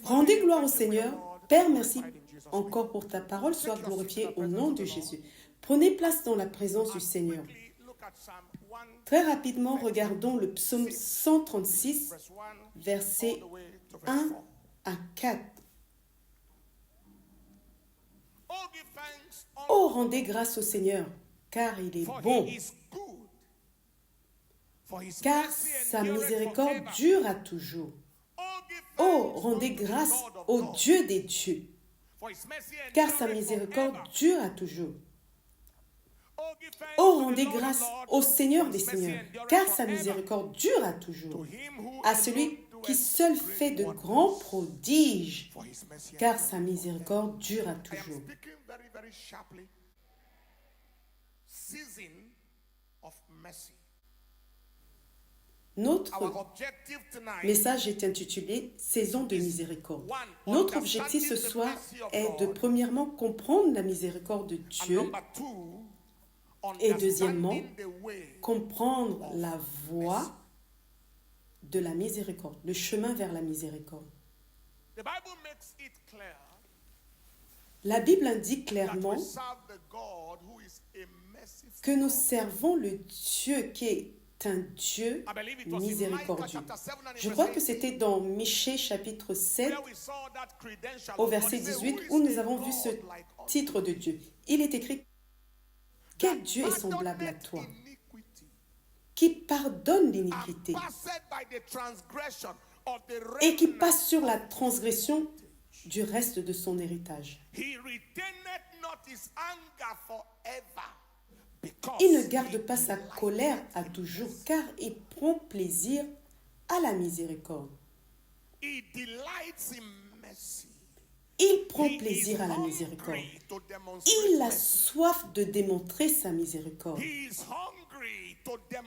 Rendez gloire au Seigneur. Père, merci encore pour ta parole. Sois glorifiée au nom de Jésus. Prenez place dans la présence du Seigneur. Très rapidement, regardons le psaume 136, versets 1 à 4. Oh, rendez grâce au Seigneur, car il est bon, car sa miséricorde dure à toujours. Oh, rendez grâce au Dieu des dieux, car sa miséricorde dure à toujours. Oh, rendez grâce au Seigneur des seigneurs, car sa miséricorde dure à toujours. À celui qui seul fait de grands prodiges, car sa miséricorde dure à toujours. Notre message est intitulé « Saison de miséricorde ». Notre objectif ce soir est de premièrement comprendre la miséricorde de Dieu et deuxièmement comprendre la voie de la miséricorde, le chemin vers la miséricorde. La Bible indique clairement que nous servons le Dieu qui est un Dieu miséricordieux. Je crois que c'était dans Michée chapitre 7 au verset 18 où nous avons vu ce titre de Dieu. Il est écrit « Quel Dieu est semblable à toi, qui pardonne l'iniquité et qui passe sur la transgression du reste de son héritage. Il ne garde pas sa colère à toujours, car il prend plaisir à la miséricorde. Il prend plaisir à la miséricorde. Il a soif de démontrer sa miséricorde.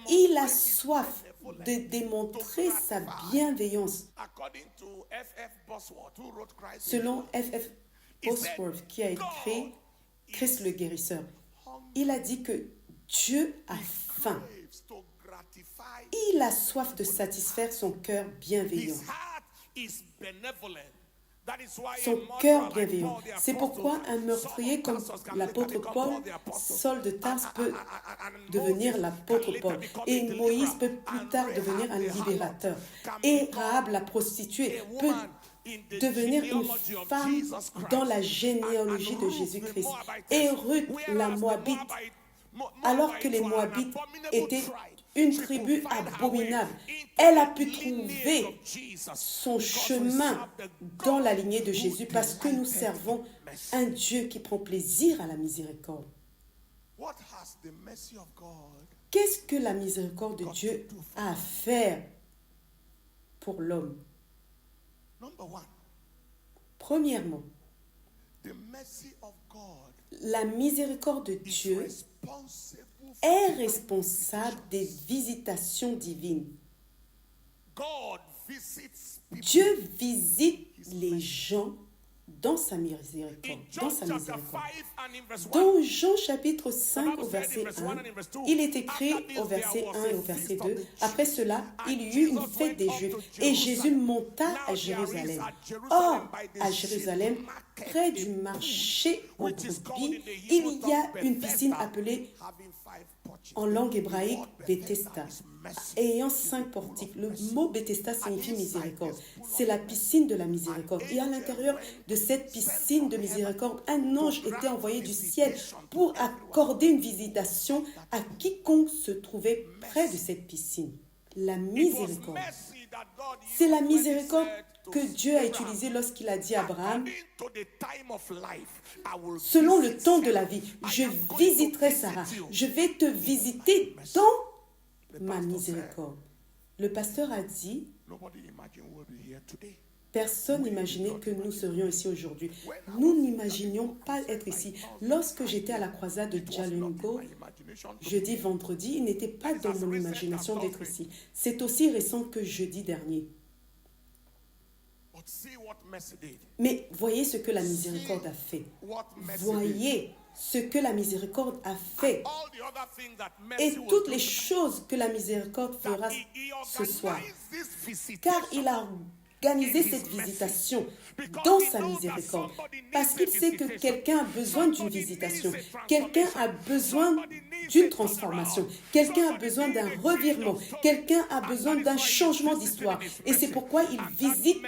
Il a soif de démontrer sa bienveillance. Selon F.F. Bosworth, qui a écrit Christ le guérisseur, il a dit que Dieu a faim. Il a soif de satisfaire son cœur bienveillant. Son cœur bienveillant. C'est pourquoi un meurtrier comme l'apôtre Paul, Saul de Tarse, peut devenir l'apôtre Paul. Et Moïse peut plus tard devenir un libérateur. Et Rahab, la prostituée, peut devenir une femme dans la généalogie de Jésus-Christ. Et Ruth, la Moabite, alors que les Moabites étaient une tribu abominable, elle a pu trouver son chemin dans la lignée de Jésus parce que nous servons un Dieu qui prend plaisir à la miséricorde. Qu'est-ce que la miséricorde de Dieu a à faire pour l'homme? Premièrement, la miséricorde de Dieu est responsable des visitations divines. Dieu visite les gens dans sa miséricorde. Dans Jean chapitre 5 au verset 1, il est écrit au verset 1 et au verset 2, « Après cela, il y eut une fête des Juifs et Jésus monta à Jérusalem. Or, à Jérusalem, près du marché aux brebis, il y a une piscine appelée en langue hébraïque Bethesda, ayant 5 portiques. Le mot Bethesda signifie miséricorde. C'est la piscine de la miséricorde. Et à l'intérieur de cette piscine de miséricorde, un ange était envoyé du ciel pour accorder une visitation à quiconque se trouvait près de cette piscine. La miséricorde. C'est la miséricorde que Dieu a utilisée lorsqu'il a dit à Abraham, selon le temps de la vie, je visiterai Sarah. Je vais te visiter dans ma miséricorde. Le pasteur a dit, personne n'imaginait que nous serions ici aujourd'hui. Nous n'imaginions pas être ici. Lorsque j'étais à la croisade de Jalingo, jeudi, vendredi, il n'était pas dans mon imagination d'être ici. C'est aussi récent que jeudi dernier. Mais voyez ce que la miséricorde a fait. Voyez ce que la miséricorde a fait. Et toutes les choses que la miséricorde fera ce soir. Car il a organiser cette visitation dans sa miséricorde. Parce qu'il sait que quelqu'un a besoin d'une visitation, quelqu'un a besoin d'une transformation, quelqu'un a besoin d'un revirement, quelqu'un a besoin d'un changement d'histoire. Et c'est pourquoi il visite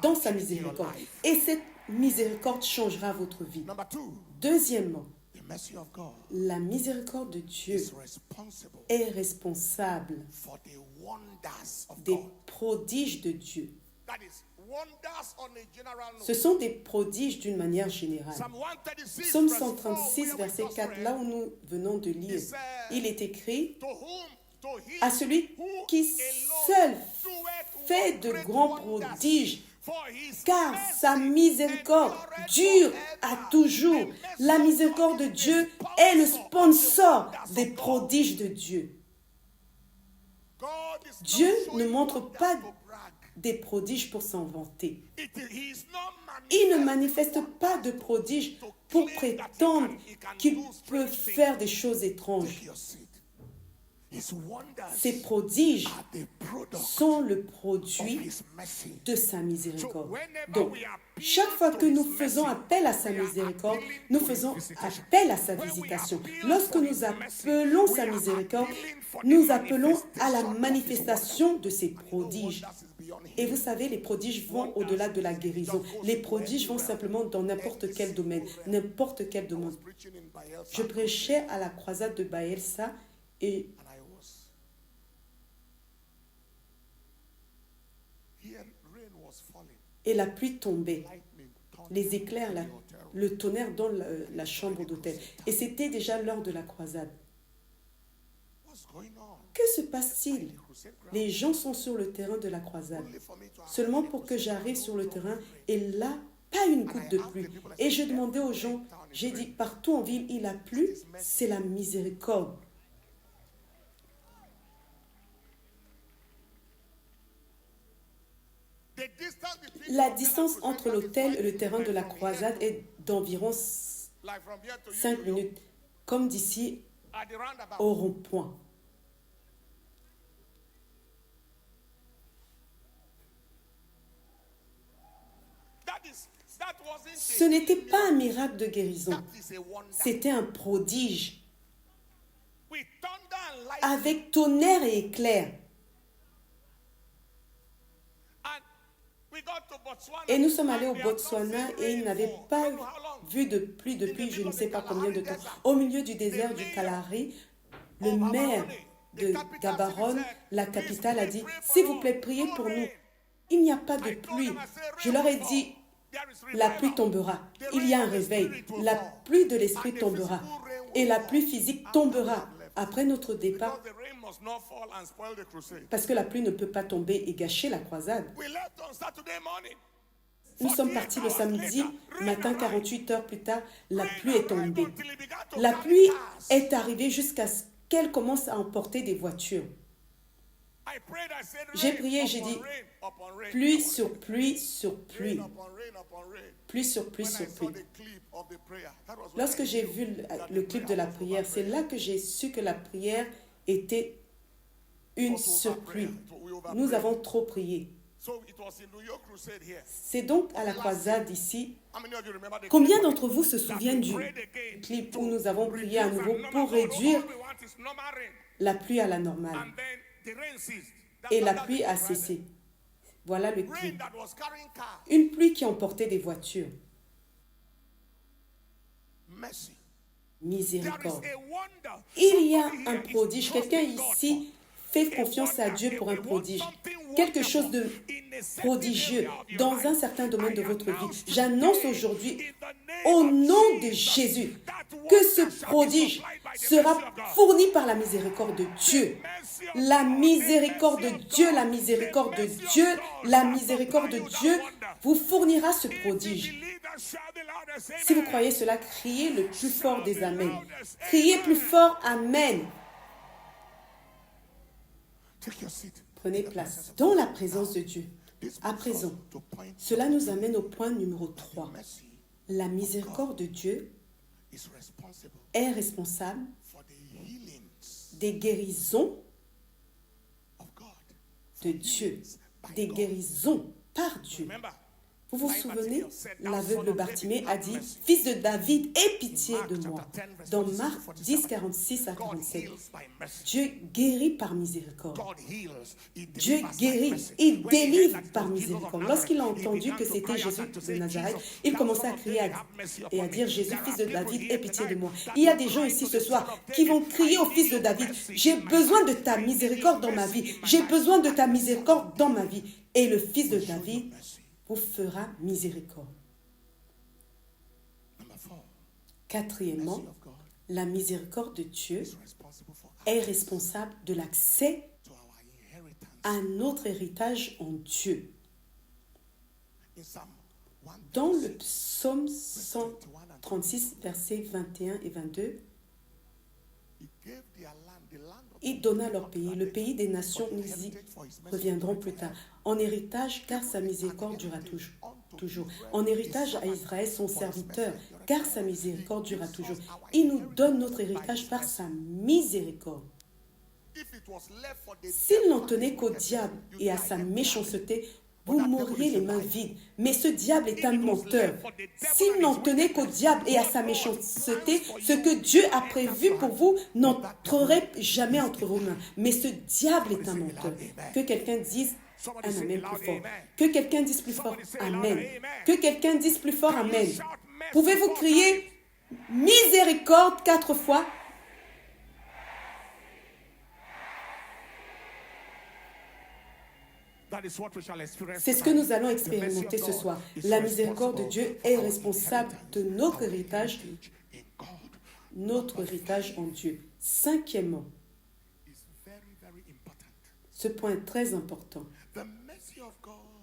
dans sa miséricorde. Et cette miséricorde changera votre vie. Deuxièmement, la miséricorde de Dieu est responsable des prodiges de Dieu. Ce sont des prodiges d'une manière générale. Psaume 136, verset 4, là où nous venons de lire, il est écrit « À celui qui seul fait de grands prodiges, car sa miséricorde dure à toujours. » La miséricorde de Dieu est le sponsor des prodiges de Dieu. Dieu ne montre pas des prodiges pour s'en vanter. Il ne manifeste pas de prodiges pour prétendre qu'il peut faire des choses étranges. Ces prodiges sont le produit de sa miséricorde. Donc, chaque fois que nous faisons appel à sa miséricorde, nous faisons appel à sa visitation. Lorsque nous appelons sa miséricorde, nous appelons à la manifestation de ses prodiges. Et vous savez, les prodiges vont au-delà de la guérison. Les prodiges vont simplement dans n'importe quel domaine, n'importe quel domaine. Je prêchais à la croisade de Baelsa et la pluie tombait, les éclairs, le tonnerre dans la chambre d'hôtel. Et c'était déjà l'heure de la croisade. Que se passe-t-il? Les gens sont sur le terrain de la croisade, seulement pour que j'arrive sur le terrain, et là, pas une goutte de pluie. Et je demandais aux gens, j'ai dit, partout en ville, il a plu, c'est la miséricorde. La distance entre l'hôtel et le terrain de la croisade est d'environ 5 minutes, comme d'ici au rond-point. Ce n'était pas un miracle de guérison, c'était un prodige. Avec tonnerre et éclair. Et nous sommes allés au Botswana et ils n'avaient pas vu de pluie depuis je ne sais pas combien de temps. Au milieu du désert du Kalahari, le maire de Gaborone, la capitale, a dit « S'il vous plaît, priez pour nous. Il n'y a pas de pluie. » Je leur ai dit « La pluie tombera. Il y a un réveil. La pluie de l'esprit tombera. Et la pluie physique tombera. » Après notre départ, parce que la pluie ne peut pas tomber et gâcher la croisade. Nous sommes partis le samedi matin, 48 heures plus tard, la pluie est tombée. La pluie est arrivée jusqu'à ce qu'elle commence à emporter des voitures. J'ai prié et j'ai dit, pluie sur pluie sur pluie. Pluie sur pluie sur pluie. Lorsque j'ai vu le clip de la prière, c'est là que j'ai su que la prière était une surpluie. Nous avons trop prié. C'est donc à la croisade ici. Combien d'entre vous se souviennent du clip où nous avons prié à nouveau pour réduire la pluie à la normale? Et la pluie a cessé. Voilà le clip. Une pluie qui emportait des voitures. Miséricorde. Il y a un prodige. Quelqu'un ici fait confiance à Dieu pour un prodige. Quelque chose de prodigieux dans un certain domaine de votre vie. J'annonce aujourd'hui, au nom de Jésus, que ce prodige sera fourni par la miséricorde de Dieu. La miséricorde de Dieu, la miséricorde de Dieu, la miséricorde de Dieu vous fournira ce prodige. Si vous croyez cela, criez le plus fort des Amen. Criez plus fort Amen. Prenez place dans la présence de Dieu. À présent, cela nous amène au point numéro 3. La miséricorde de Dieu est responsable des guérisons de Dieu. Des guérisons par Dieu. Vous vous souvenez, l'aveugle Bartimée a dit, « Fils de David, aie pitié de moi ». Dans Marc 10, 46 à 47, Dieu guérit par miséricorde. Dieu guérit, il délivre par miséricorde. Lorsqu'il a entendu que c'était Jésus de Nazareth, il commençait à crier et à dire, « Jésus, Fils de David, aie pitié de moi ». Il y a des gens ici ce soir qui vont crier au Fils de David, « J'ai besoin de ta miséricorde dans ma vie. J'ai besoin de ta miséricorde dans ma vie. » Et le Fils de David vous fera miséricorde. Quatrièmement, la miséricorde de Dieu est responsable de l'accès à notre héritage en Dieu. Dans le psaume 136, versets 21 et 22, il donna leur pays, le pays des nations, nous y reviendrons plus tard, en héritage, car sa miséricorde durera toujours. En héritage à Israël, son serviteur, car sa miséricorde durera toujours. Il nous donne notre héritage par sa miséricorde. S'il n'en tenait qu'au diable et à sa méchanceté, vous mourriez les mains vides. Mais ce diable est un menteur. S'il n'en tenait qu'au diable et à sa méchanceté, ce que Dieu a prévu pour vous n'entrerait jamais entre vos mains. Mais ce diable est un menteur. Que quelqu'un dise un amen plus fort. Que quelqu'un dise plus fort amen. Que quelqu'un dise plus fort amen. Pouvez-vous crier miséricorde 4 fois? C'est ce que nous allons expérimenter ce soir. La miséricorde de Dieu est responsable de notre héritage en Dieu. Cinquièmement, ce point est très important.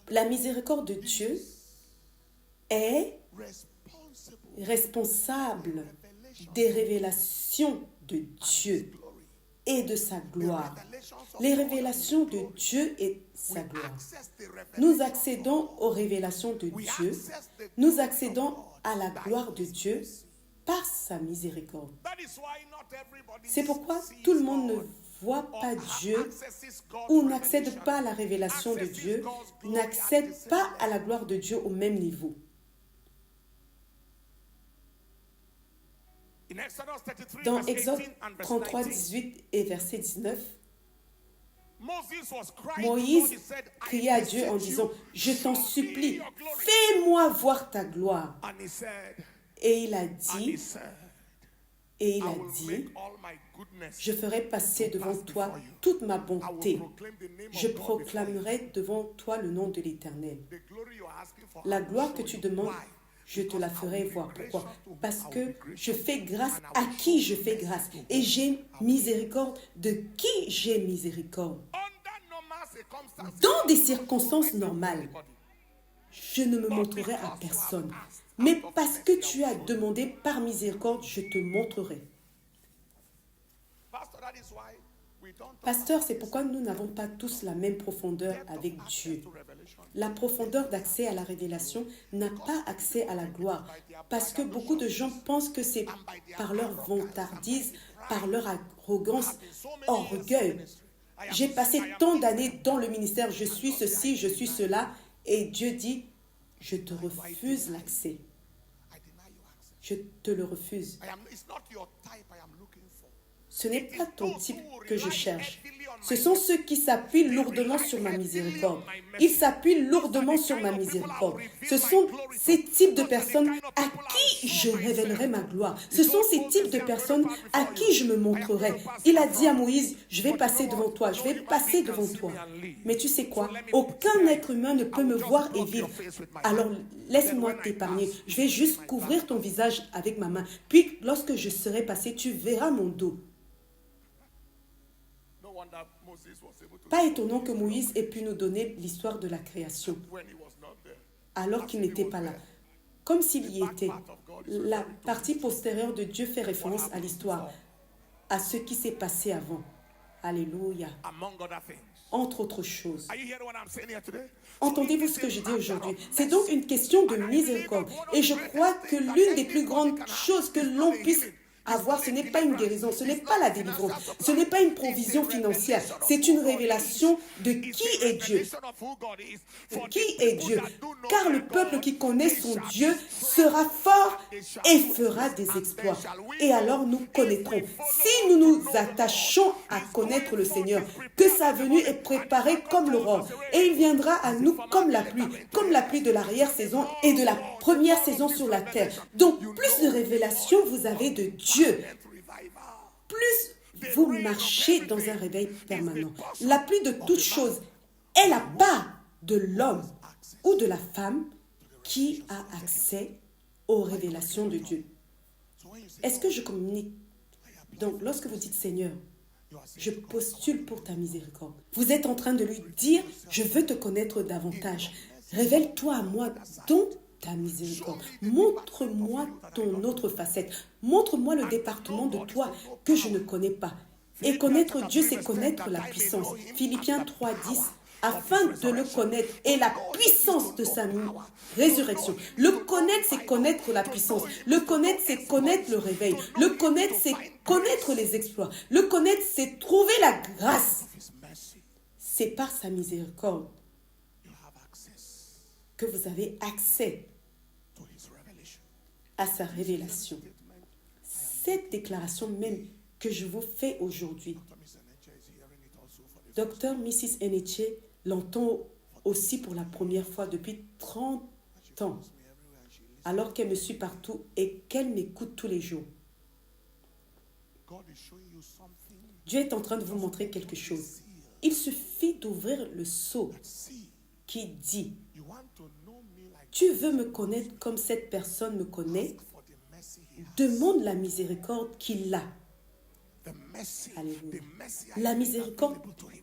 La miséricorde de Dieu est responsable des révélations de Dieu et de sa gloire. Les révélations de Dieu et sa gloire. Nous accédons aux révélations de Dieu. Nous accédons à la gloire de Dieu par sa miséricorde. C'est pourquoi tout le monde ne voit pas Dieu ou n'accède pas à la révélation de Dieu, n'accède pas à la gloire de Dieu au même niveau. Dans Exode 33, 18 et verset 19, Moïse criait à Dieu en disant, « Je t'en supplie, fais-moi voir ta gloire. » Et il a dit, je ferai passer devant toi toute ma bonté. Je proclamerai devant toi le nom de l'Éternel. La gloire que tu demandes, je te la ferai voir. Pourquoi? Parce que je fais grâce à qui je fais grâce. Et j'ai miséricorde de qui j'ai miséricorde. Dans des circonstances normales, je ne me montrerai à personne. Mais parce que tu as demandé par miséricorde, je te montrerai. Pasteur, c'est pourquoi nous n'avons pas tous la même profondeur avec Dieu. La profondeur d'accès à la révélation n'a pas accès à la gloire. Parce que beaucoup de gens pensent que c'est par leur vantardise, par leur arrogance, orgueil. J'ai passé tant d'années dans le ministère, je suis ceci, je suis cela. Et Dieu dit, je te refuse l'accès. Je te le refuse. Ce n'est pas ton type que je cherche. Ce sont ceux qui s'appuient lourdement sur ma miséricorde. Ils s'appuient lourdement sur ma miséricorde. Ce sont ces types de personnes à qui je révélerai ma gloire. Ce sont ces types de personnes à qui je me montrerai. Il a dit à Moïse, je vais passer devant toi, je vais passer devant toi. Mais tu sais quoi? Aucun être humain ne peut me voir et vivre. Alors laisse-moi t'épargner. Je vais juste couvrir ton visage avec ma main. Puis lorsque je serai passé, tu verras mon dos. Pas étonnant que Moïse ait pu nous donner l'histoire de la création, alors qu'il n'était pas là. Comme s'il y était. La partie postérieure de Dieu fait référence à l'histoire, à ce qui s'est passé avant. Alléluia. Entre autres choses. Entendez-vous ce que je dis aujourd'hui? C'est donc une question de miséricorde. Et je crois que l'une des plus grandes choses que l'on puisse avoir, ce n'est pas une guérison, ce n'est pas la délivrance, ce n'est pas une provision financière, c'est une révélation de qui est Dieu. Qui est Dieu? Car le peuple qui connaît son Dieu sera fort et fera des exploits. Et alors nous connaîtrons. Si nous nous attachons à connaître le Seigneur, que sa venue est préparée comme l'aurore, et il viendra à nous comme la pluie de l'arrière-saison et de la première saison sur la terre. Donc plus de révélations vous avez de Dieu, plus vous marchez dans un réveil permanent. La pluie de toutes choses est la part de l'homme ou de la femme qui a accès aux révélations de Dieu. Est-ce que je communique? Donc, lorsque vous dites Seigneur, je postule pour ta miséricorde, vous êtes en train de lui dire, je veux te connaître davantage. Révèle-toi à moi dans ta miséricorde. Montre-moi ton autre facette. Montre-moi le département de toi que je ne connais pas. Et connaître Dieu, c'est connaître la puissance. Philippiens 3:10. Afin de le connaître et la puissance de sa résurrection. Le connaître, c'est connaître la puissance. Le connaître, c'est connaître le réveil. Le connaître, c'est connaître les exploits. Le connaître, c'est trouver la grâce. C'est par sa miséricorde que vous avez accès à sa révélation. Cette déclaration même que je vous fais aujourd'hui, Dr. Mrs. Eneche l'entend aussi pour la première fois depuis 30 ans, alors qu'elle me suit partout et qu'elle m'écoute tous les jours. Dieu est en train de vous montrer quelque chose. Il suffit d'ouvrir le sceau qui dit « Tu veux me connaître comme cette personne me connaît? Demande la miséricorde qu'il a. » Alléluia. La miséricorde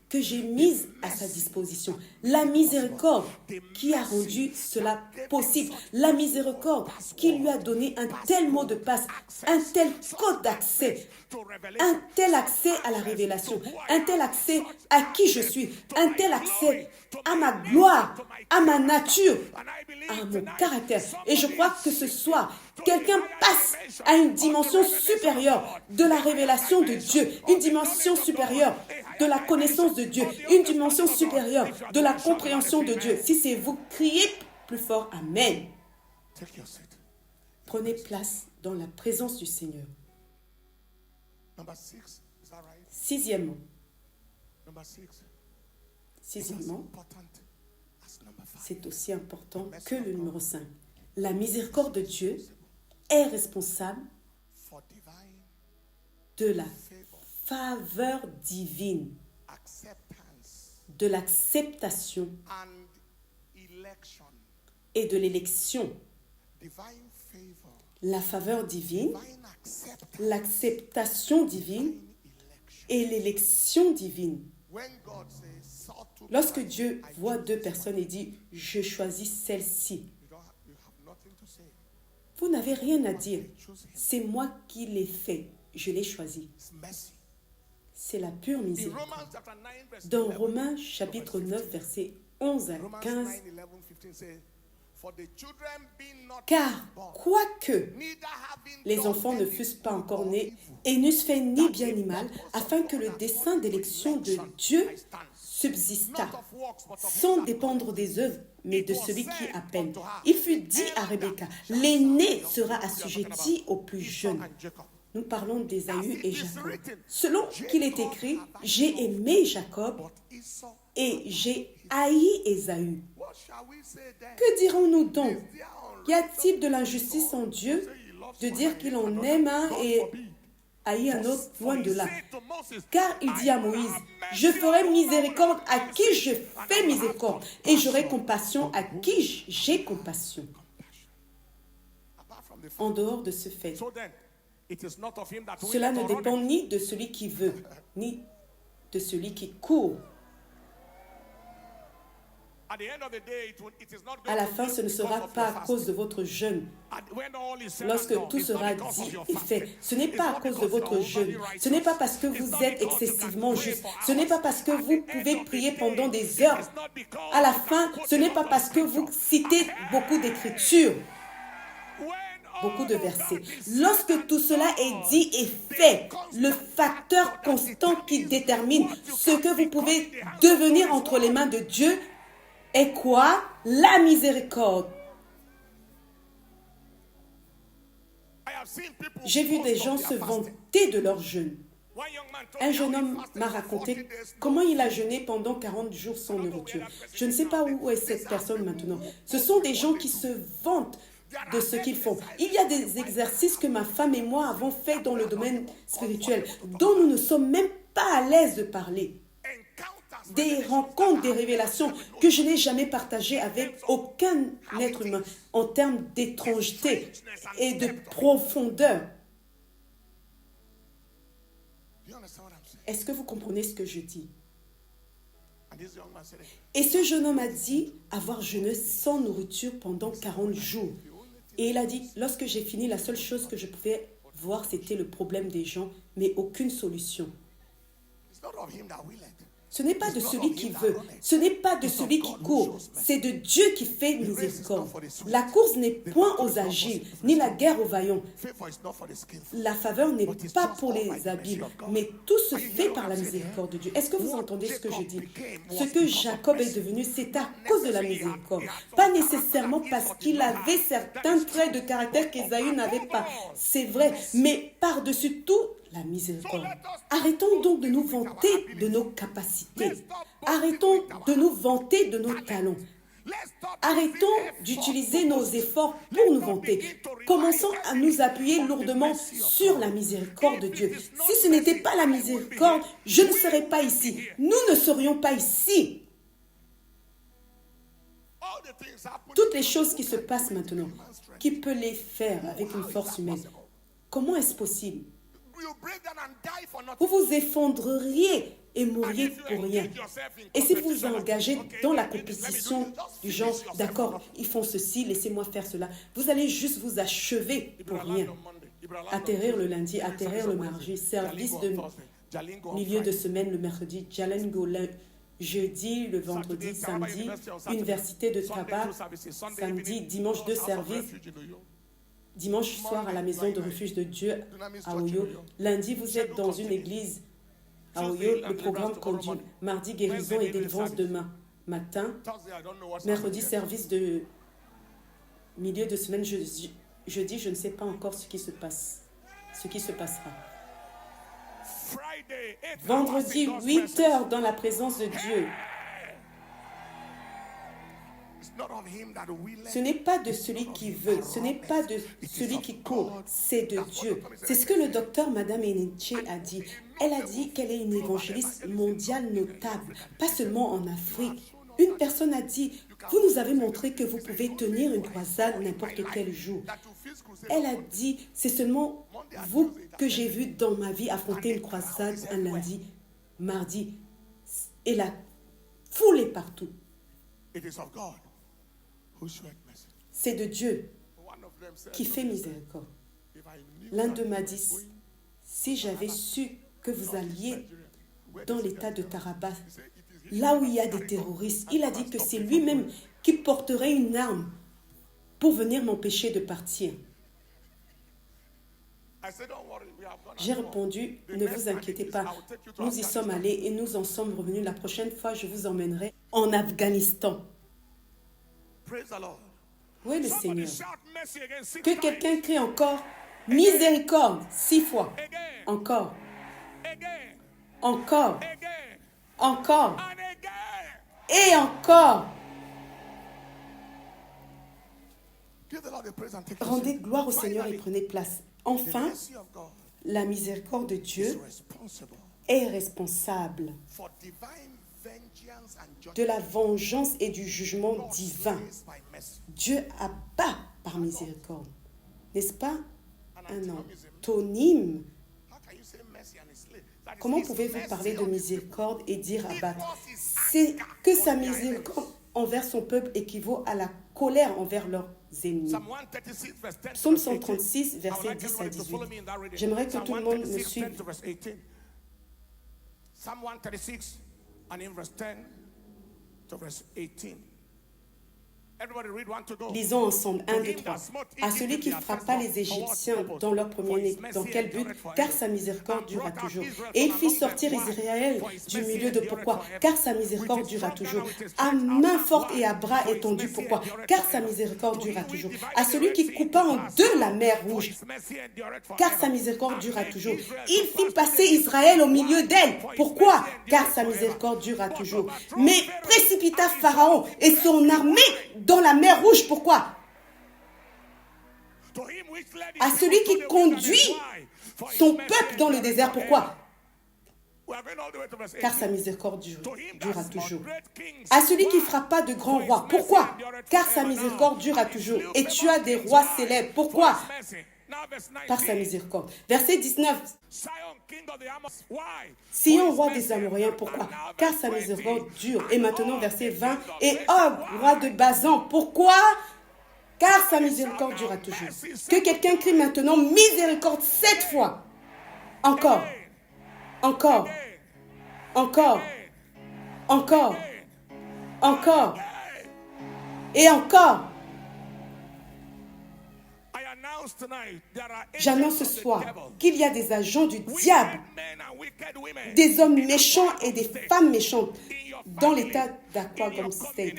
que j'ai mise à sa disposition. La miséricorde qui a rendu cela possible. La miséricorde qui lui a donné un tel mot de passe, un tel code d'accès, un tel accès à la révélation, un tel accès à qui je suis, un tel accès à ma gloire, à ma nature, à mon caractère. Et je crois que ce soir, quelqu'un passe à une dimension supérieure de la révélation de Dieu, une dimension supérieure de la connaissance de Dieu, une dimension supérieure de la compréhension de Dieu. Si c'est vous, criez plus fort, Amen. Prenez place dans la présence du Seigneur. Sixièmement, c'est aussi important que le numéro 5. La miséricorde de Dieu est responsable de la faveur divine, de l'acceptation et de l'élection. La faveur divine, l'acceptation divine et l'élection divine. Lorsque Dieu voit deux personnes et dit « Je choisis celle-ci », vous n'avez rien à dire. C'est moi qui l'ai fait. Je l'ai choisi. C'est la pure miséricorde. Dans Romains chapitre 9, versets 11 à 15, car quoique les enfants ne fussent pas encore nés et n'eussent fait ni bien ni mal, afin que le dessein d'élection de Dieu subsistât, sans dépendre des œuvres, mais de celui qui appelle. Il fut dit à Rebecca, l'aîné sera assujetti au plus jeune. Nous parlons d'Ésaü et Jacob. Selon qu'il est écrit, j'ai aimé Jacob et j'ai haï Ésaü. Que dirons-nous donc? Y a-t-il de l'injustice en Dieu de dire qu'il en aime un et haït un autre? Loin de là. Car il dit à Moïse, je ferai miséricorde à qui je fais miséricorde et j'aurai compassion à qui j'ai compassion. En dehors de ce fait, cela ne dépend ni de celui qui veut, ni de celui qui court. À la fin, ce ne sera pas à cause de votre jeûne. Lorsque tout sera dit et fait, ce n'est pas à cause de votre jeûne. Ce n'est pas parce que vous êtes excessivement juste. Ce n'est pas parce que vous pouvez prier pendant des heures. À la fin, ce n'est pas parce que vous citez beaucoup d'écritures. beaucoup de versets. Lorsque tout cela est dit et fait, le facteur constant qui détermine ce que vous pouvez devenir entre les mains de Dieu est quoi? La miséricorde. J'ai vu des gens se vanter de leur jeûne. Un jeune homme m'a raconté comment il a jeûné pendant 40 jours sans nourriture. Je ne sais pas où est cette personne maintenant. Ce sont des gens qui se vantent de ce qu'ils font. Il y a des exercices que ma femme et moi avons faits dans le domaine spirituel, dont nous ne sommes même pas à l'aise de parler. Des rencontres, des révélations que je n'ai jamais partagées avec aucun être humain en termes d'étrangeté et de profondeur. Est-ce que vous comprenez ce que je dis? Et ce jeune homme a dit avoir jeûné sans nourriture pendant 40 jours. Et il a dit, lorsque j'ai fini, la seule chose que je pouvais voir, c'était le problème des gens, mais aucune solution. Ce n'est pas de celui qui veut, ce n'est pas de celui qui court, c'est de Dieu qui fait miséricorde. La course n'est point aux agiles, ni la guerre aux vaillants. La faveur n'est pas pour les habiles, mais tout se fait par la miséricorde de Dieu. Est-ce que vous entendez ce que je dis? Ce que Jacob est devenu, c'est à cause de la miséricorde. Pas nécessairement parce qu'il avait certains traits de caractère qu'Ésaü n'avait pas. C'est vrai, mais par-dessus tout, la miséricorde. Arrêtons donc de nous vanter de nos capacités. Arrêtons de nous vanter de nos talents. Arrêtons d'utiliser nos efforts pour nous vanter. Commençons à nous appuyer lourdement sur la miséricorde de Dieu. Si ce n'était pas la miséricorde, je ne serais pas ici. Nous ne serions pas ici. Toutes les choses qui se passent maintenant, qui peut les faire avec une force humaine? Comment est-ce possible? Vous vous effondreriez et mourriez pour rien. Et si vous vous engagez dans la compétition du genre, d'accord, ils font ceci, laissez-moi faire cela, vous allez juste vous achever pour rien. Atterrir le lundi, atterrir le mardi, service de milieu de semaine le mercredi, Jalingo le jeudi, le vendredi, samedi, université de tabac, samedi, dimanche de service, dimanche soir à la maison de refuge de Dieu à Oyo. Lundi, vous êtes dans une église à Oyo, le programme conduit. Mardi, guérison et délivrance demain matin. Mercredi, service de milieu de semaine. Jeudi, je ne sais pas encore ce qui se passe, ce qui se passera. Vendredi, 8 heures dans la présence de Dieu. Ce n'est pas de celui qui veut, ce n'est pas de celui qui court, c'est de Dieu. C'est ce que le docteur Madame Enenche a dit. Elle a dit qu'elle est une évangéliste mondiale notable, pas seulement en Afrique. Une personne a dit, vous nous avez montré que vous pouvez tenir une croisade n'importe quel jour. Elle a dit, c'est seulement vous que j'ai vu dans ma vie affronter une croisade un lundi, mardi. Et la foule est partout. C'est de Dieu qui fait miséricorde. L'un d'eux m'a dit, si j'avais su que vous alliez dans l'état de Taraba, là où il y a des terroristes, il a dit que c'est lui-même qui porterait une arme pour venir m'empêcher de partir. J'ai répondu, ne vous inquiétez pas, nous y sommes allés et nous en sommes revenus. La prochaine fois, je vous emmènerai en Afghanistan. Où est le Seigneur? Que quelqu'un crie encore miséricorde 6 fois. Encore. Encore. Encore. Et encore. Rendez gloire au Seigneur et prenez place. Enfin, la miséricorde de Dieu est responsable de la vengeance et du jugement divin. Dieu abat par miséricorde. N'est-ce pas un antonyme? Comment pouvez-vous parler de miséricorde et dire abattre? C'est que sa miséricorde envers son peuple équivaut à la colère envers leurs ennemis. Psaume 136, versets 10 à 18. J'aimerais que tout le monde me suive. Psalm 136 and in verse 10 to verse 18. Lisons ensemble, 1, 2, 3. À celui qui frappa les Égyptiens dans leur premier-né, dans quel but? Car sa miséricorde dura toujours. Et il fit sortir Israël du milieu de pourquoi? Car sa miséricorde dura toujours. À main forte et à bras étendus, pourquoi? Car sa miséricorde dura toujours. À celui qui coupa en deux la mer rouge, car sa miséricorde dura toujours. Il fit passer Israël au milieu d'elle. Pourquoi? Car sa miséricorde dura toujours. Mais précipita Pharaon et son armée dans la mer rouge. Pourquoi? À celui qui conduit son peuple dans le désert. Pourquoi? Car sa miséricorde dura toujours. À celui qui frappa de grands rois. Pourquoi? Car sa miséricorde dura toujours. Et tu as des rois célèbres. Pourquoi? Par sa miséricorde. Verset 19. Sion, roi des Amoréens, pourquoi? Car sa miséricorde dure. Et maintenant, verset 20. Et Og, roi de Bazan, pourquoi? Car sa miséricorde dura toujours. Que quelqu'un crie maintenant miséricorde 7 fois. Encore. Encore. Encore. Encore. Encore. Et encore. J'annonce ce soir qu'il y a des agents du diable, des hommes méchants et des femmes méchantes dans l'état d'Aquagum State,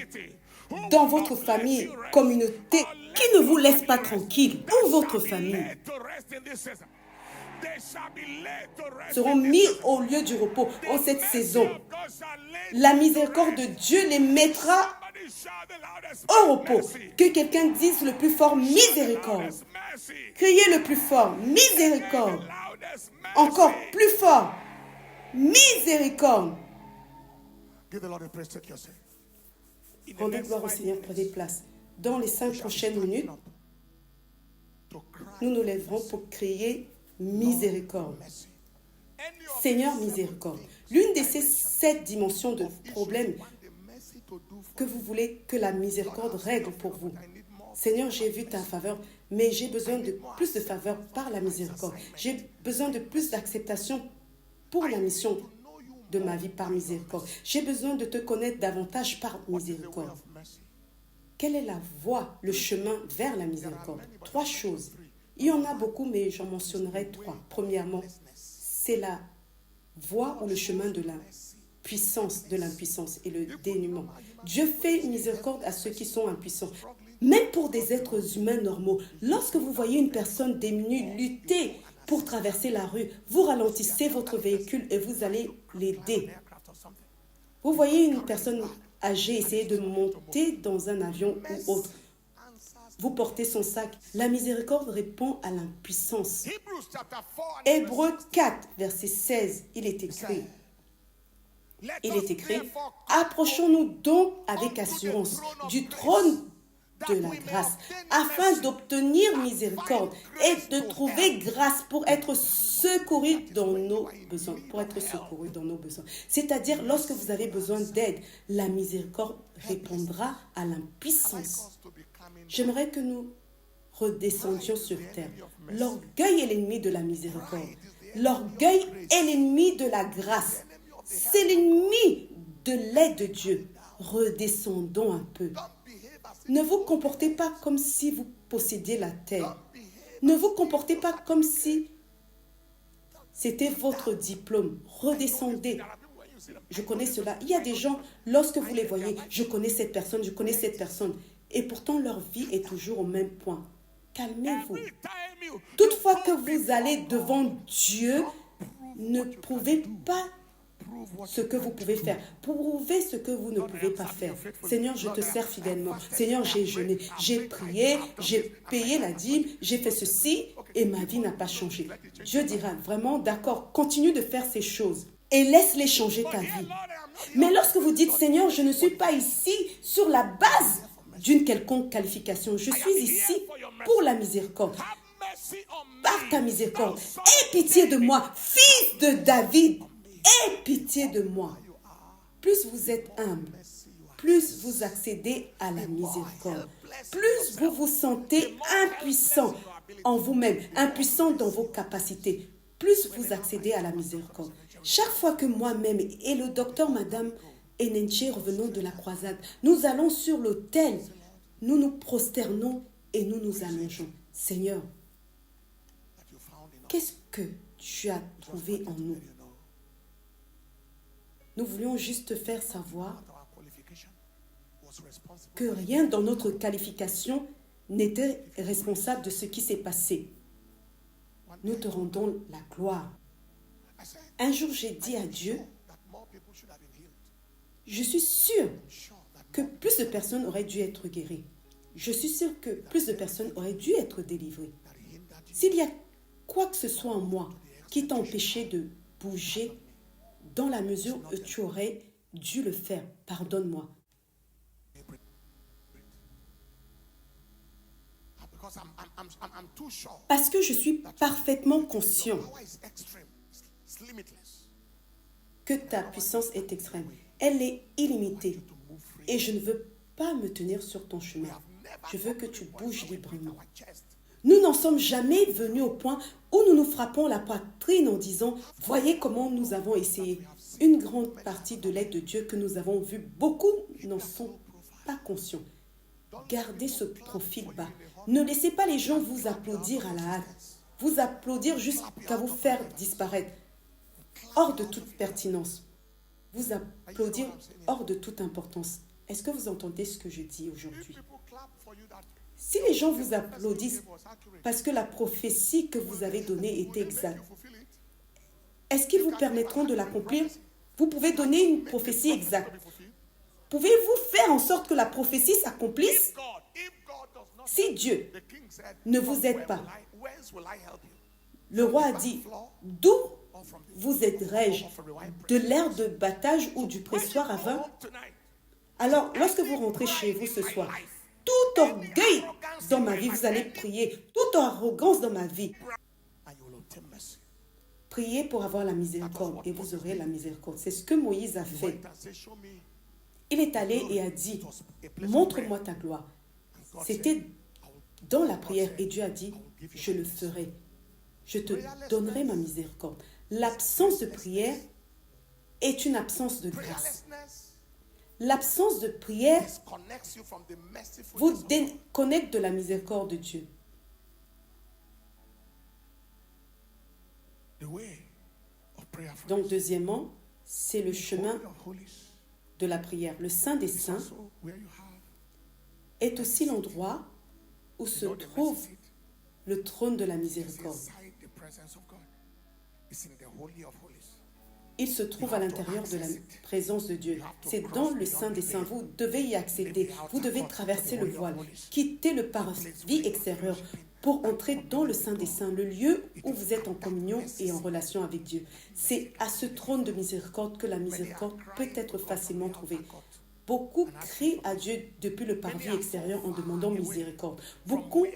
dans votre famille, communauté, qui ne vous laisse pas tranquille, ou votre famille, seront mis au lieu du repos en cette saison. La miséricorde de Dieu les mettra au repos. Que quelqu'un dise le plus fort miséricorde. Criez le plus fort miséricorde. Encore plus fort miséricorde. Rendez gloire au Seigneur, prenez place. Dans les 5 prochaines minutes, nous nous lèverons pour crier miséricorde. Seigneur, miséricorde. L'une de ces 7 dimensions de problème que vous voulez que la miséricorde règle pour vous. Seigneur, j'ai vu ta faveur, mais j'ai besoin de plus de faveur par la miséricorde. J'ai besoin de plus d'acceptation pour la mission de ma vie par miséricorde. J'ai besoin de te connaître davantage par miséricorde. Quelle est la voie, le chemin vers la miséricorde? 3 choses. Il y en a beaucoup, mais j'en mentionnerai 3. Premièrement, c'est la voie ou le chemin de l'impuissance et le dénuement. Dieu fait miséricorde à ceux qui sont impuissants. Même pour des êtres humains normaux, lorsque vous voyez une personne démunie lutter pour traverser la rue, vous ralentissez votre véhicule et vous allez l'aider. Vous voyez une personne âgée essayer de monter dans un avion ou autre. Vous portez son sac. La miséricorde répond à l'impuissance. Hébreux 4, verset 16, il est écrit. Approchons-nous donc avec assurance du trône de la grâce, afin d'obtenir miséricorde et de trouver grâce pour être secourus dans nos besoins. C'est-à-dire, lorsque vous avez besoin d'aide, la miséricorde répondra à l'impuissance. J'aimerais que nous redescendions sur terre. L'orgueil est l'ennemi de la miséricorde. L'orgueil est l'ennemi de la grâce. C'est l'ennemi de l'aide de Dieu. Redescendons un peu. Ne vous comportez pas comme si vous possédiez la terre. Ne vous comportez pas comme si c'était votre diplôme. Redescendez. Je connais cela. Il y a des gens, lorsque vous les voyez, je connais cette personne. Et pourtant, leur vie est toujours au même point. Calmez-vous. Toutefois que vous allez devant Dieu, ne prouvez pas ce que vous pouvez faire. Prouvez ce que vous ne pouvez pas faire. Seigneur, je te sers fidèlement. Seigneur, j'ai jeûné, j'ai prié, j'ai payé la dîme, j'ai fait ceci et ma vie n'a pas changé. Dieu dira vraiment, d'accord, continue de faire ces choses et laisse-les changer ta vie. Mais lorsque vous dites, Seigneur, je ne suis pas ici sur la base d'une quelconque qualification, je suis ici pour la miséricorde. Par ta miséricorde, aie pitié de moi, fils de David. Aie pitié de moi. Plus vous êtes humble, plus vous accédez à la miséricorde, plus vous vous sentez impuissant en vous-même, impuissant dans vos capacités, plus vous accédez à la miséricorde. Chaque fois que moi-même et le docteur Madame Enenche revenons de la croisade, nous allons sur l'autel, nous nous prosternons et nous nous allongeons. Seigneur, qu'est-ce que tu as trouvé en nous? Nous voulions juste te faire savoir que rien dans notre qualification n'était responsable de ce qui s'est passé. Nous te rendons la gloire. Un jour, j'ai dit à Dieu, je suis sûre que plus de personnes auraient dû être guéries. Je suis sûre que plus de personnes auraient dû être délivrées. S'il y a quoi que ce soit en moi qui t'a empêché de bouger, dans la mesure où tu aurais dû le faire, pardonne-moi. Parce que je suis parfaitement conscient que ta puissance est extrême. Elle est illimitée. Et je ne veux pas me tenir sur ton chemin. Je veux que tu bouges librement. Nous n'en sommes jamais venus au point où nous nous frappons la poitrine en disant « Voyez comment nous avons essayé ». Une grande partie de l'aide de Dieu que nous avons vue, beaucoup n'en sont pas conscients. Gardez ce profil bas. Ne laissez pas les gens vous applaudir à la hâte. Vous applaudir jusqu'à vous faire disparaître. Hors de toute pertinence. Vous applaudir hors de toute importance. Est-ce que vous entendez ce que je dis aujourd'hui? Si les gens vous applaudissent parce que la prophétie que vous avez donnée était exacte, est-ce qu'ils vous permettront de l'accomplir? Vous pouvez donner une prophétie exacte. Pouvez-vous faire en sorte que la prophétie s'accomplisse? Si Dieu ne vous aide pas, le roi a dit, d'où vous aiderai-je? De l'air de battage ou du pressoir à vin? Alors, lorsque vous rentrez chez vous ce soir, tout orgueil dans ma vie, vous allez prier, toute arrogance dans ma vie, priez pour avoir la miséricorde et vous aurez la miséricorde. C'est ce que Moïse a fait. Il est allé et a dit, montre-moi ta gloire. C'était dans la prière et Dieu a dit, je le ferai. Je te donnerai ma miséricorde. L'absence de prière est une absence de grâce. L'absence de prière vous déconnecte de la miséricorde de Dieu. Donc, deuxièmement, c'est le chemin de la prière. Le Saint des Saints est aussi l'endroit où se trouve le trône de la miséricorde. Il se trouve à l'intérieur de la présence de Dieu. C'est dans le Saint des Saints. Vous devez y accéder. Vous devez traverser le voile, quitter le parvis extérieur pour entrer dans le Saint des Saints, le lieu où vous êtes en communion et en relation avec Dieu. C'est à ce trône de miséricorde que la miséricorde peut être facilement trouvée. Beaucoup crient à Dieu depuis le parvis extérieur en demandant miséricorde. Beaucoup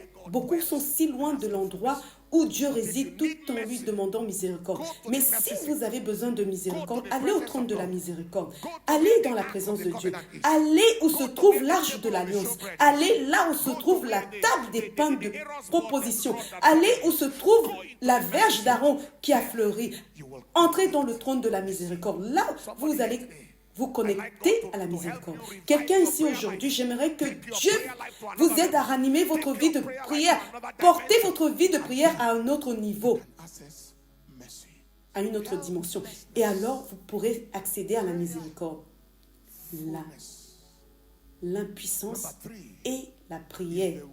sont si loin de l'endroit où Dieu réside tout en lui demandant miséricorde. Mais si vous avez besoin de miséricorde, allez au trône de la miséricorde. Allez dans la présence de Dieu. Allez où se trouve l'arche de l'alliance. Allez là où se trouve la table des pains de proposition. Allez où se trouve la verge d'Aaron qui a fleuri. Entrez dans le trône de la miséricorde. Là, vous allez vous connecter à la miséricorde. Quelqu'un ici aujourd'hui, j'aimerais que Dieu vous aide à ranimer votre vie de prière. Portez votre vie de prière à un autre niveau, à une autre dimension. Et alors, vous pourrez accéder à la miséricorde. L'impuissance et la prière.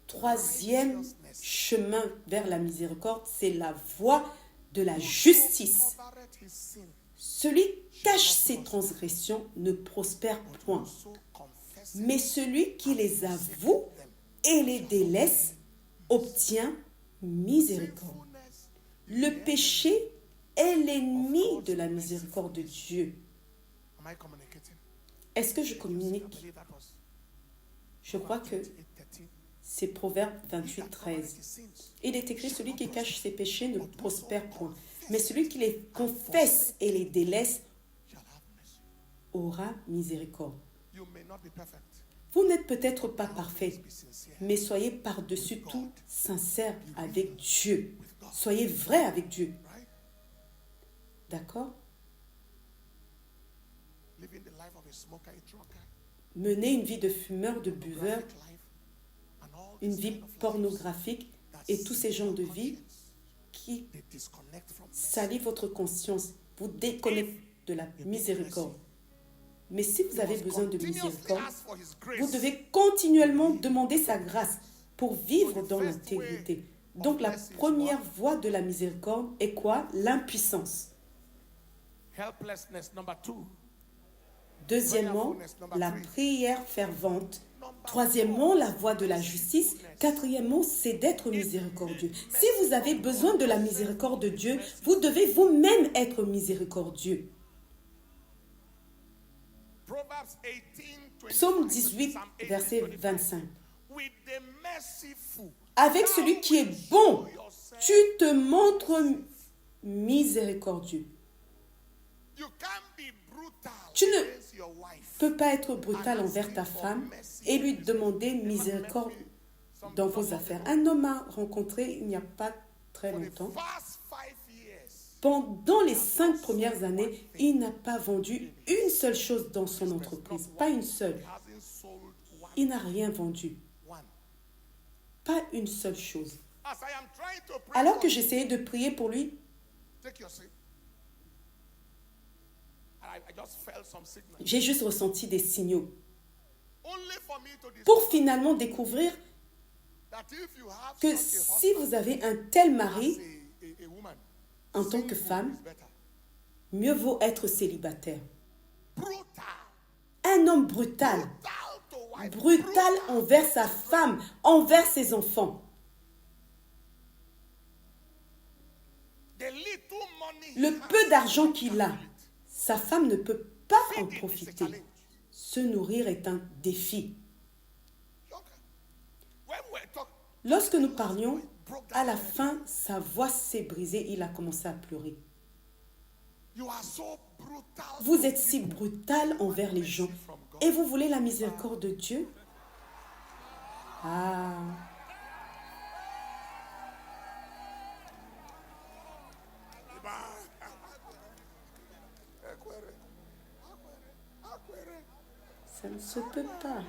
Troisième chemin vers la miséricorde, c'est la voie de la justice. Celui qui cache ses transgressions ne prospère point, mais celui qui les avoue et les délaisse obtient miséricorde. Le péché est l'ennemi de la miséricorde de Dieu. Est-ce que je communique? Je crois que c'est Proverbe 28, 13. Il est écrit, celui qui cache ses péchés ne prospère point. Mais celui qui les confesse et les délaisse aura miséricorde. Vous n'êtes peut-être pas parfait, mais soyez par-dessus tout sincère avec Dieu. Soyez vrai avec Dieu. D'accord? mener une vie de fumeur, de buveur, une vie pornographique et tous ces genres de vie qui salissent votre conscience, vous déconnectent de la miséricorde. Mais si vous avez besoin de miséricorde, vous devez continuellement demander sa grâce pour vivre dans l'intégrité. Donc la première voie de la miséricorde est quoi? L'impuissance. Deuxièmement, la prière fervente. Troisièmement, la voie de la justice. Quatrièmement, c'est d'être miséricordieux. Si vous avez besoin de la miséricorde de Dieu, vous devez vous-même être miséricordieux. Psaume 18, verset 25. Avec celui qui est bon, tu te montres miséricordieux. Tu ne peux pas être brutal envers ta femme et lui demander miséricorde dans vos affaires. Un homme m'a rencontré il n'y a pas très longtemps. Pendant les 5 premières années, il n'a pas vendu une seule chose dans son entreprise. Pas une seule. Il n'a rien vendu. Pas une seule chose. Alors que j'essayais de prier pour lui, j'ai juste ressenti des signaux. Pour finalement découvrir que si vous avez un tel mari, en tant que femme, mieux vaut être célibataire. Un homme brutal. Brutal envers sa femme, envers ses enfants. Le peu d'argent qu'il a, sa femme ne peut pas en profiter. Se nourrir est un défi. Lorsque nous parlions, à la fin, sa voix s'est brisée, il a commencé à pleurer. Vous êtes si brutal envers les gens et vous voulez la miséricorde de Dieu? Ah. Ça ne se peut pas.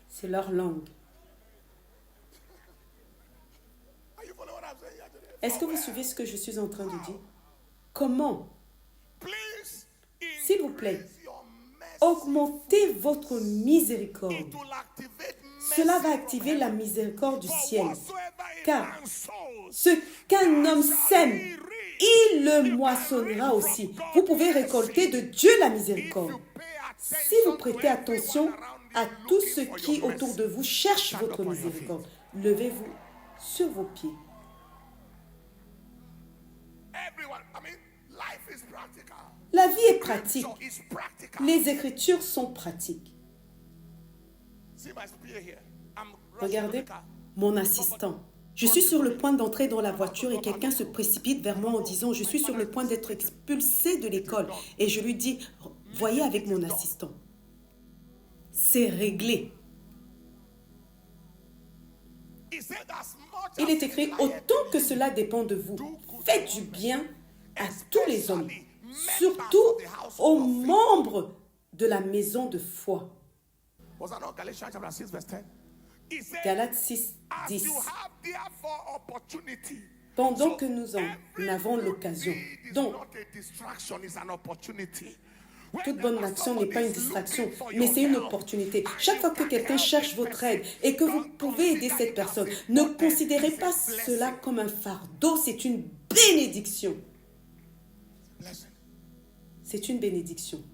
C'est leur langue. Est-ce que vous suivez ce que je suis en train de dire? Comment? S'il vous plaît, augmentez votre miséricorde. Cela va activer la miséricorde du ciel. Car ce qu'un homme sème, il le moissonnera aussi. Vous pouvez récolter de Dieu la miséricorde. Si vous prêtez attention à tout ce qui autour de vous cherche votre miséricorde, levez-vous sur vos pieds. La vie est pratique. Les Écritures sont pratiques. Regardez mon assistant. Je suis sur le point d'entrer dans la voiture et quelqu'un se précipite vers moi en disant « Je suis sur le point d'être expulsé de l'école. » Et je lui dis « Voyez avec mon assistant. » C'est réglé. Il est écrit « Autant que cela dépend de vous, faites du bien à tous les hommes, surtout aux membres de la maison de foi. » Galates 6, 10. Pendant que nous en avons l'occasion. Donc, toute bonne action n'est pas une distraction, mais c'est une opportunité. Chaque fois que quelqu'un cherche votre aide et que vous pouvez aider cette personne, ne considérez pas cela comme un fardeau, c'est une bénédiction. C'est une bénédiction.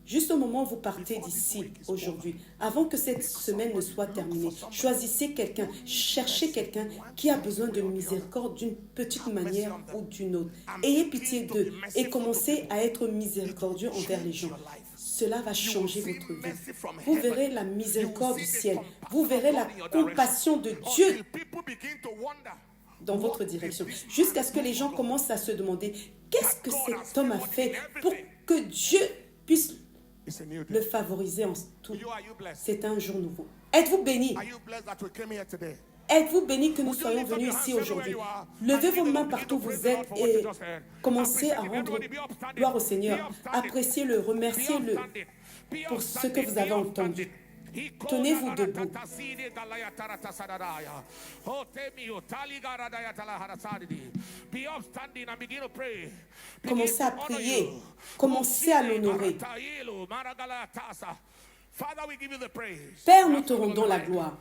Juste au moment où vous partez d'ici aujourd'hui, avant que cette semaine ne soit terminée, choisissez quelqu'un, cherchez quelqu'un qui a besoin de miséricorde d'une petite manière ou d'une autre. Ayez pitié d'eux et commencez à être miséricordieux envers les gens. Cela va changer votre vie. Vous verrez la miséricorde du ciel. Vous verrez la compassion de Dieu dans votre direction. Jusqu'à ce que les gens commencent à se demander qu'est-ce que cet homme a fait pour que Dieu puisse le favoriser en tout. C'est un jour nouveau. Êtes-vous bénis? Are you blessed that we came here today? Êtes-vous bénis que nous soyons venus ici aujourd'hui? Levez vos mains partout où vous êtes et commencez à rendre gloire au Seigneur. Appréciez-le, remerciez-le pour ce que vous avez entendu. Tenez-vous debout. Commencez à prier. Commencez à l'honorer. Père, nous te rendons la gloire.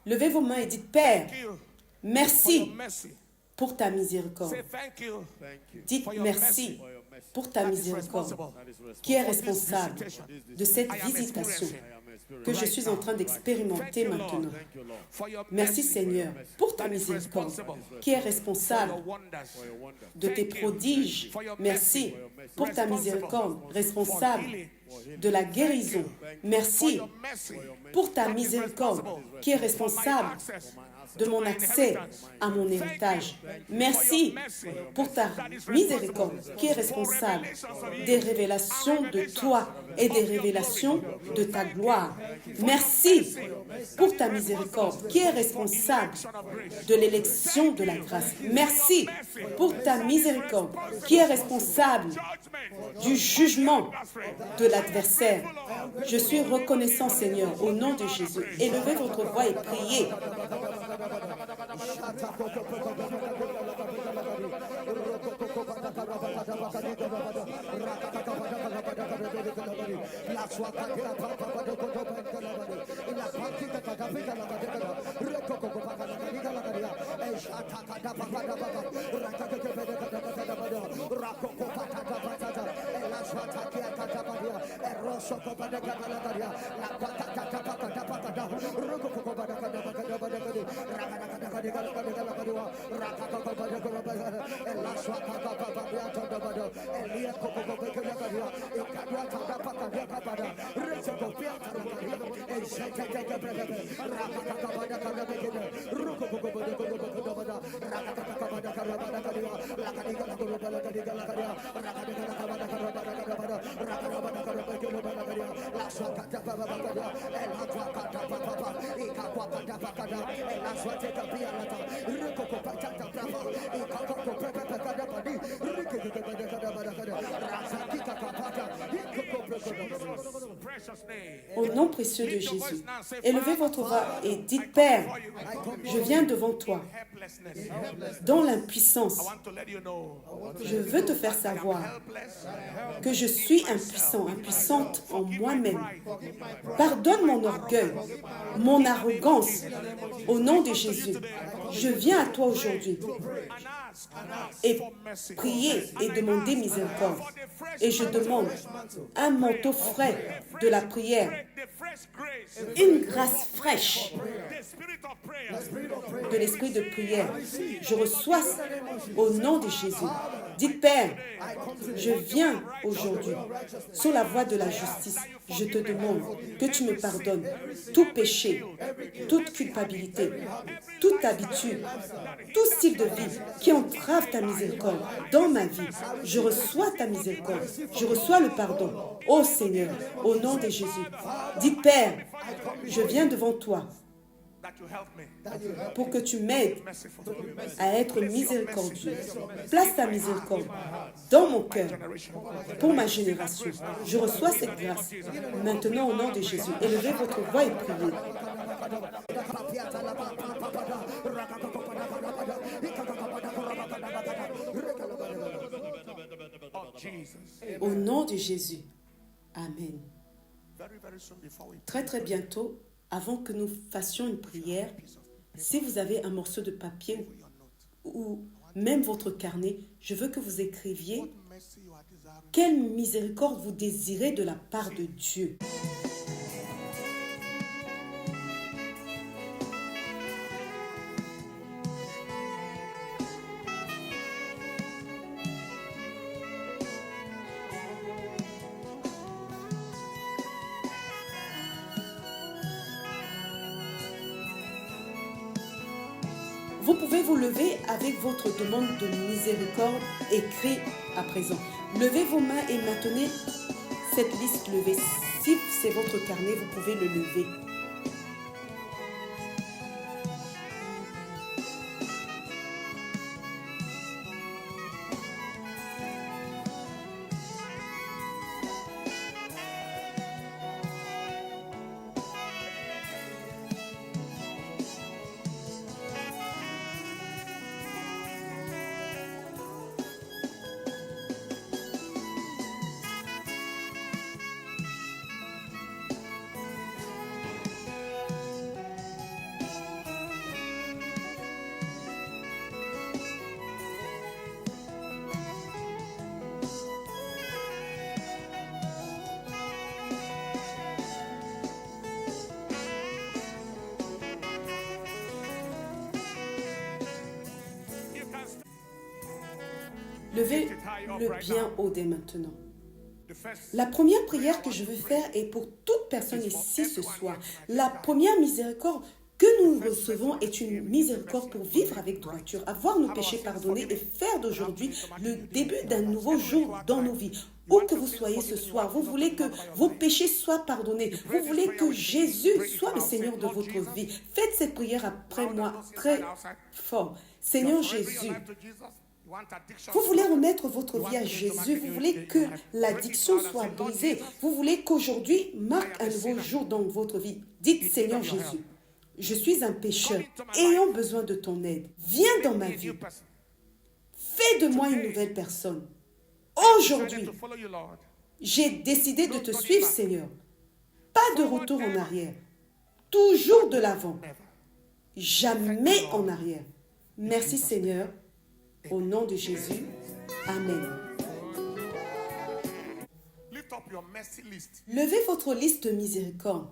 Levez vos mains et dites, Père, merci pour ta miséricorde. Dites merci pour ta miséricorde, qui est responsable de cette visitation que je suis en train d'expérimenter maintenant. Merci Seigneur pour ta miséricorde, qui est responsable de tes prodiges. Merci pour ta miséricorde, responsable de la guérison. Merci pour ta miséricorde, qui est responsable de mon accès à mon héritage. Merci pour ta miséricorde qui est responsable des révélations de toi et des révélations de ta gloire. Merci pour ta miséricorde qui est responsable de l'élection de la grâce. Merci pour ta miséricorde qui est responsable du jugement de l'adversaire. Je suis reconnaissant, Seigneur, au nom de Jésus. Élevez votre voix et priez. Au nom précieux de Jésus, élevez votre voix et dites, Père, je viens devant toi dans l'impuissance. Je veux te faire savoir que je suis impuissant, impuissante en moi-même. Pardonne mon orgueil, mon arrogance. Au nom de Jésus, je viens à toi aujourd'hui et prier et demander miséricorde. Et je demande un manteau frais de la prière, une grâce fraîche de l'esprit de prière. Je reçois au nom de Jésus. Dites, Père, je viens aujourd'hui sur la voie de la justice. Je te demande que tu me pardonnes tout péché, toute culpabilité, toute habitude, tout style de vie qui entrave ta miséricorde dans ma vie. Je reçois ta miséricorde. Je reçois le pardon. Ô Seigneur, au nom de Jésus. Dites, Père, je viens devant toi pour que tu m'aides à être miséricordieux. Place ta miséricorde dans mon cœur pour ma génération. Je reçois cette grâce maintenant au nom de Jésus. Élevez votre voix et priez. Au nom de Jésus. Amen. Très très bientôt, avant que nous fassions une prière, si vous avez un morceau de papier ou même votre carnet, je veux que vous écriviez quelle miséricorde vous désirez de la part de Dieu. Vous pouvez vous lever avec votre demande de miséricorde écrite à présent. Levez vos mains et maintenez cette liste levée. Si c'est votre carnet, vous pouvez le lever. Levez-le bien haut dès maintenant. La première prière que je veux faire est pour toute personne ici ce soir. La première miséricorde que nous recevons est une miséricorde pour vivre avec droiture, avoir nos péchés pardonnés et faire d'aujourd'hui le début d'un nouveau jour dans nos vies. Où que vous soyez ce soir, vous voulez que vos péchés soient pardonnés. Vous voulez que Jésus soit le Seigneur de votre vie. Faites cette prière après moi très fort. Seigneur Jésus, vous voulez remettre votre vie à Jésus. Vous voulez que l'addiction soit brisée. Vous voulez qu'aujourd'hui marque un nouveau jour dans votre vie. Dites, Seigneur Jésus, je suis un pécheur ayant besoin de ton aide. Viens dans ma vie. Fais de moi une nouvelle personne. Aujourd'hui, j'ai décidé de te suivre, Seigneur. Pas de retour en arrière. Toujours de l'avant. Jamais en arrière. Merci, Seigneur. Au nom de Jésus, Amen. Levez votre liste de miséricorde.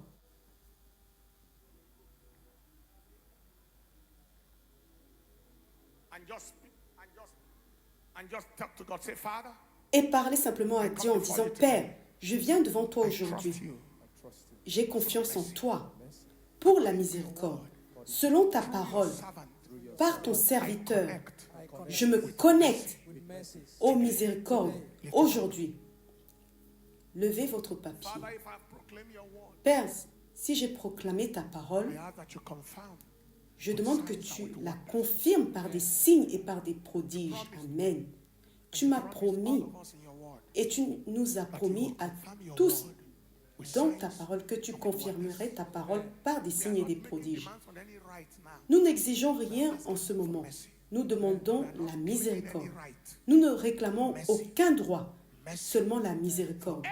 Et parlez simplement à Dieu en disant, Père, je viens devant toi aujourd'hui. J'ai confiance en toi pour la miséricorde. Selon ta parole, par ton serviteur, je me connecte aux miséricordes aujourd'hui. Levez votre papier. Père, si j'ai proclamé ta parole, je demande que tu la confirmes par des signes et par des prodiges. Amen. Tu m'as promis et tu nous as promis à tous dans ta parole que tu confirmerais ta parole par des signes et des prodiges. Nous n'exigeons rien en ce moment. Nous demandons la miséricorde. Nous ne réclamons aucun droit, seulement la miséricorde.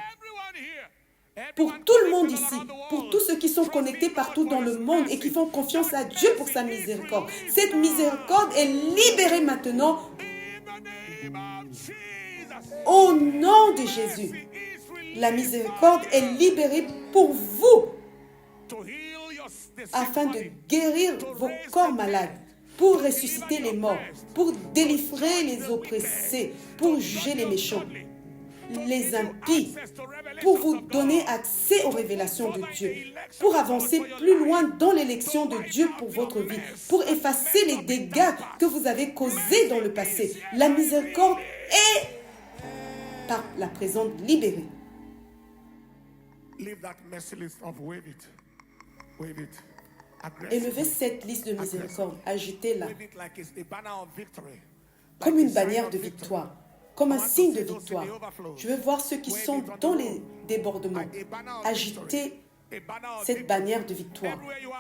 Pour tout le monde ici, pour tous ceux qui sont connectés partout dans le monde et qui font confiance à Dieu pour sa miséricorde, cette miséricorde est libérée maintenant au nom de Jésus. La miséricorde est libérée pour vous afin de guérir vos corps malades, pour ressusciter les morts, pour délivrer les oppressés, pour juger les méchants, les impies, pour vous donner accès aux révélations de Dieu, pour avancer plus loin dans l'élection de Dieu pour votre vie, pour effacer les dégâts que vous avez causés dans le passé. La miséricorde est par la présence libérée. Élevez cette liste de miséricorde, agitez-la comme une bannière de victoire, comme un signe de victoire. Je veux voir ceux qui sont dans les débordements. Agitez cette bannière de victoire,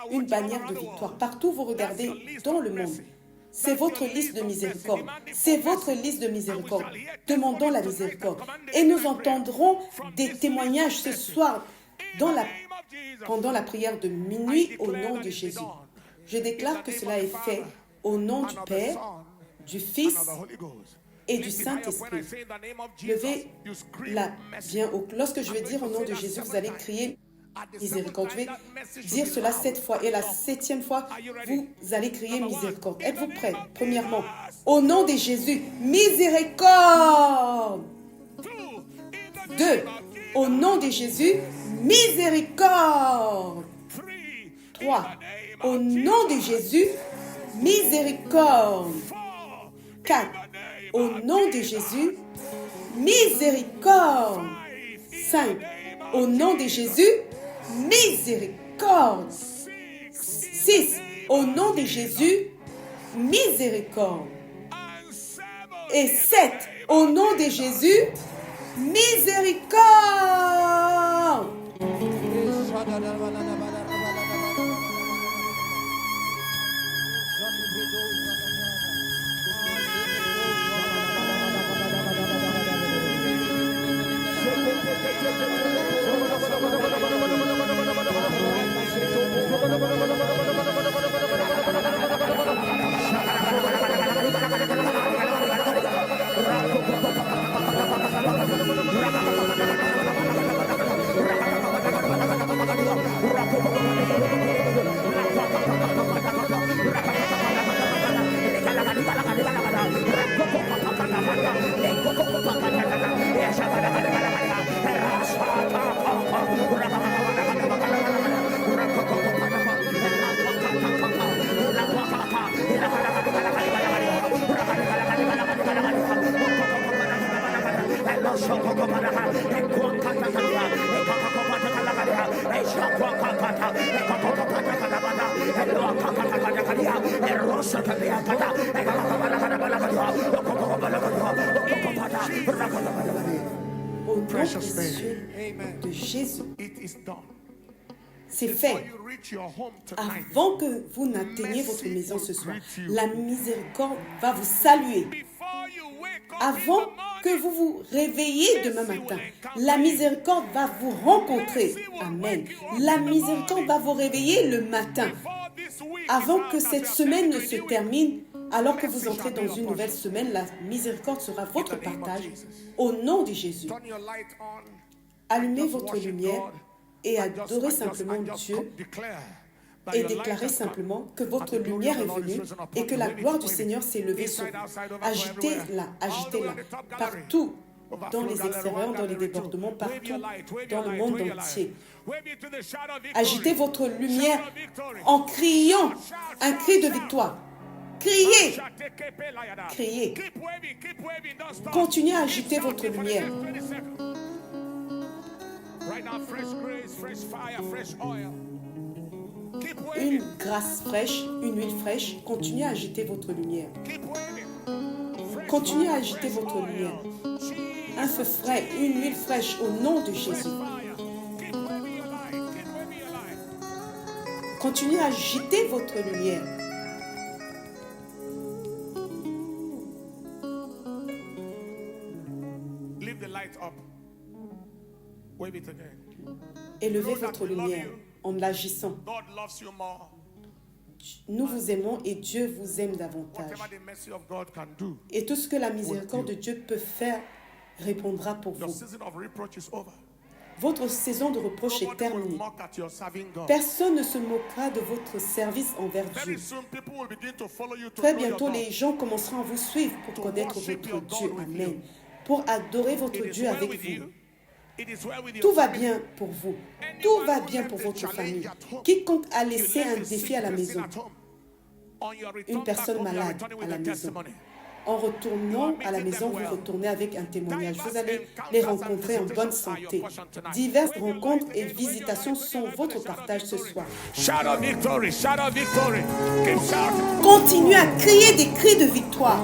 une bannière de victoire. Partout où vous regardez dans le monde, c'est votre liste de miséricorde. C'est votre liste de miséricorde. Demandons la miséricorde. Et nous entendrons des témoignages ce soir pendant la prière de minuit au nom de Jésus. Je déclare que cela est fait au nom du Père, du Fils et du Saint-Esprit. Levez-la bien haut. Lorsque je vais dire au nom de Jésus, vous allez crier miséricorde. Je vais dire cela 7 fois. Et la 7e fois, vous allez crier miséricorde. Êtes-vous prêts? Premièrement, au nom de Jésus, miséricorde. 2. Au nom de Jésus, miséricorde. 3. Au nom de Jésus, miséricorde. 4. Au nom de Jésus, miséricorde. 5. Au nom de Jésus, miséricorde. 6. Au nom de Jésus, miséricorde. Et 7. Au nom de Jésus, miséricorde. Au nom précieux de Jésus, c'est fait. Avant que vous n'atteigniez votre maison ce soir, la miséricorde va vous saluer. Avant que vous vous réveillez demain matin, la miséricorde va vous rencontrer. Amen. La miséricorde va vous réveiller le matin. Avant que cette semaine ne se termine, alors que vous entrez dans une nouvelle semaine, la miséricorde sera votre partage. Au nom de Jésus, allumez votre lumière et adorez simplement Dieu et déclarez simplement que votre lumière est venue et que la gloire du Seigneur s'est levée sur vous. Agitez-la, agitez-la, partout, dans les extérieurs, dans les débordements, partout dans le monde entier. Agitez votre lumière en criant un cri de victoire. Criez, criez. Continuez à agiter votre lumière. Une grâce fraîche, une huile fraîche, continuez à agiter votre lumière. Continuez à agiter votre lumière. Un feu frais, une huile fraîche au nom de Jésus. Continuez à agiter votre lumière. Élevez votre lumière en l'agissant. Nous vous aimons et Dieu vous aime davantage. Et tout ce que la miséricorde de Dieu peut faire répondra pour vous. Votre saison de reproche est terminée. Personne ne se moquera de votre service envers Dieu. Très bientôt, les gens commenceront à vous suivre pour connaître votre Dieu. Amen. Pour adorer votre Dieu avec vous. Tout va bien pour vous. Tout va bien pour votre famille. Quiconque a laissé un défi à la maison, une personne malade à la maison, en retournant à la maison, vous retournez avec un témoignage. Vous allez les rencontrer en bonne santé. Diverses rencontres et visitations sont votre partage ce soir. Continuez à crier des cris de victoire.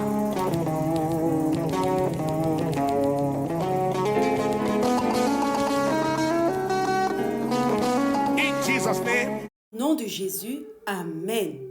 Au nom de Jésus, Amen.